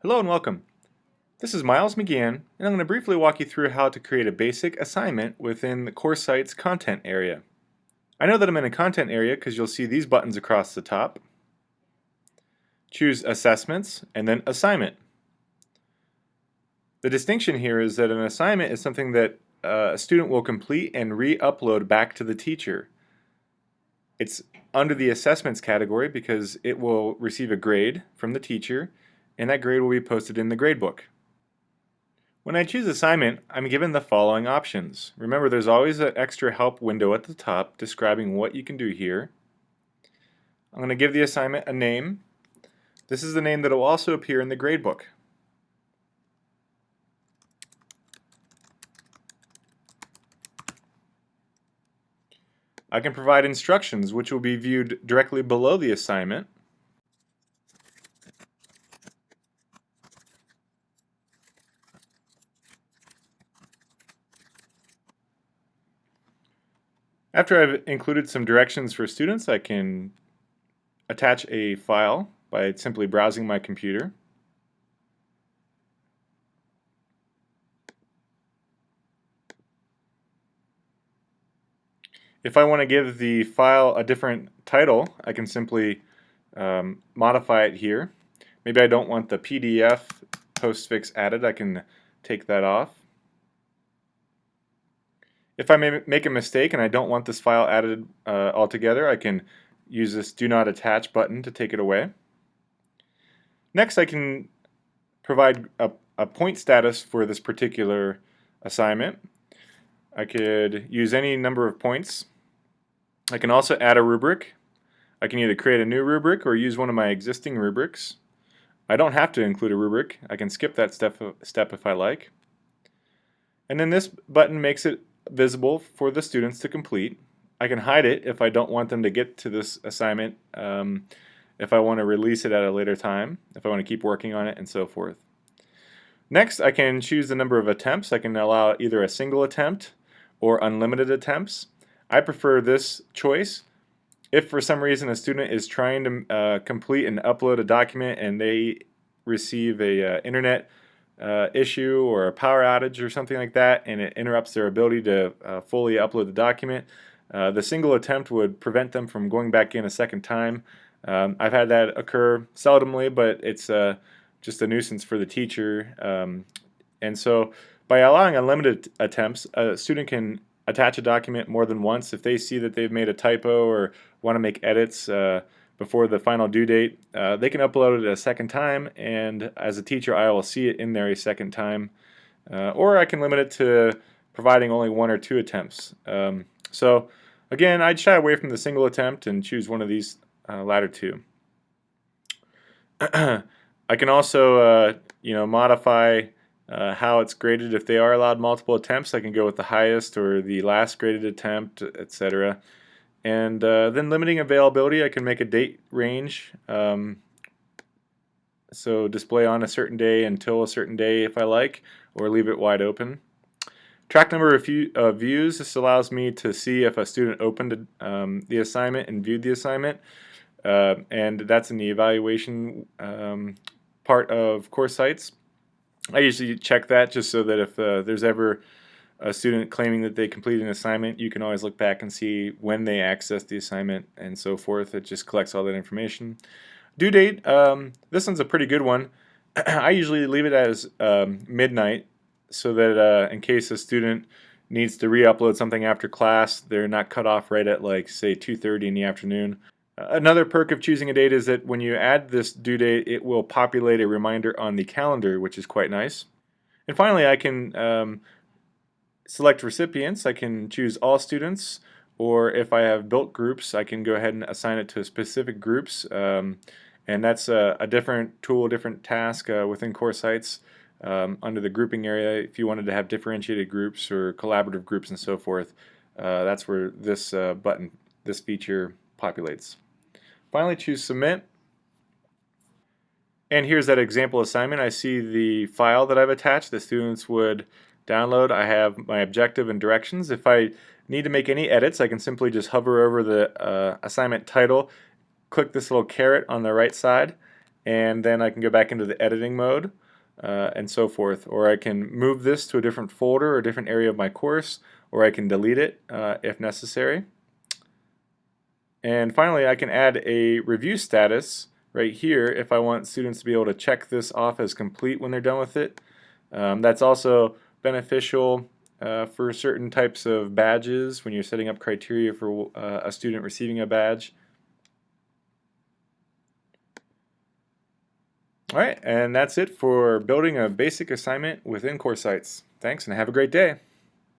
Hello and welcome. This is Miles McGann, and I'm going to briefly walk you through how to create a basic assignment within the course site's content area. I know that I'm in a content area because you'll see these buttons across the top. Choose Assessments and then Assignment. The distinction here is that an assignment is something that a student will complete and re-upload back to the teacher. It's under the Assessments category because it will receive a grade from the teacher, and that grade will be posted in the gradebook. When I choose assignment, I'm given the following options. Remember, there's always an extra help window at the top describing what you can do here. I'm going to give the assignment a name. This is the name that will also appear in the gradebook. I can provide instructions, which will be viewed directly below the assignment. After I've included some directions for students, I can attach a file by simply browsing my computer. If I want to give the file a different title, I can simply modify it here. Maybe I don't want the PDF postfix added. I can take that off. If I make a mistake and I don't want this file added altogether, I can use this Do Not Attach button to take it away. Next, I can provide a point status for this particular assignment. I could use any number of points. I can also add a rubric. I can either create a new rubric or use one of my existing rubrics. I don't have to include a rubric. I can skip that step if I like. And then this button makes it visible for the students to complete. I can hide it if I don't want them to get to this assignment, if I want to release it at a later time, if I want to keep working on it, and so forth. Next, I can choose the number of attempts. I can allow either a single attempt or unlimited attempts. I prefer this choice. If for some reason a student is trying to complete and upload a document and they receive a internet issue or a power outage or something like that, and it interrupts their ability to fully upload the document, the single attempt would prevent them from going back in a second time. I've had that occur seldomly, but it's just a nuisance for the teacher. And so by allowing unlimited attempts, a student can attach a document more than once. If they see that they've made a typo or want to make edits before the final due date, they can upload it a second time, and as a teacher I will see it in there a second time. Or I can limit it to providing only 1 or 2 attempts. So again, I'd shy away from the single attempt and choose one of these latter two. I can also modify how it's graded. If they are allowed multiple attempts, I can go with the highest or the last graded attempt, etc. And then limiting availability, I can make a date range. So display on a certain day until a certain day if I like, or leave it wide open. Track number of views. This allows me to see if a student opened the assignment and viewed the assignment. And that's in the evaluation part of CourseSites. I usually check that just so that if there's ever a student claiming that they completed an assignment, you can always look back and see when they accessed the assignment and so forth. It just collects all that information. Due date, this one's a pretty good one. I usually leave it as midnight so that in case a student needs to re-upload something after class, they're not cut off right at, like, say 2:30 in the afternoon. Another perk of choosing a date is that when you add this due date, it will populate a reminder on the calendar, which is quite nice. And finally, I can select recipients. I can choose all students, or if I have built groups, I can go ahead and assign it to specific groups. And that's a different tool, different task within CourseSites under the grouping area. If you wanted to have differentiated groups or collaborative groups and so forth, that's where this button, this feature populates. Finally, choose Submit. And here's that example assignment. I see the file that I've attached the students would download. I have my objective and directions. If I need to make any edits, I can simply just hover over the assignment title, click this little caret on the right side, and then I can go back into the editing mode and so forth. Or I can move this to a different folder or a different area of my course, or I can delete it if necessary. And finally, I can add a review status right here if I want students to be able to check this off as complete when they're done with it. That's also beneficial for certain types of badges when you're setting up criteria for a student receiving a badge. Alright, and that's it for building a basic assignment within CourseSites. Thanks and have a great day.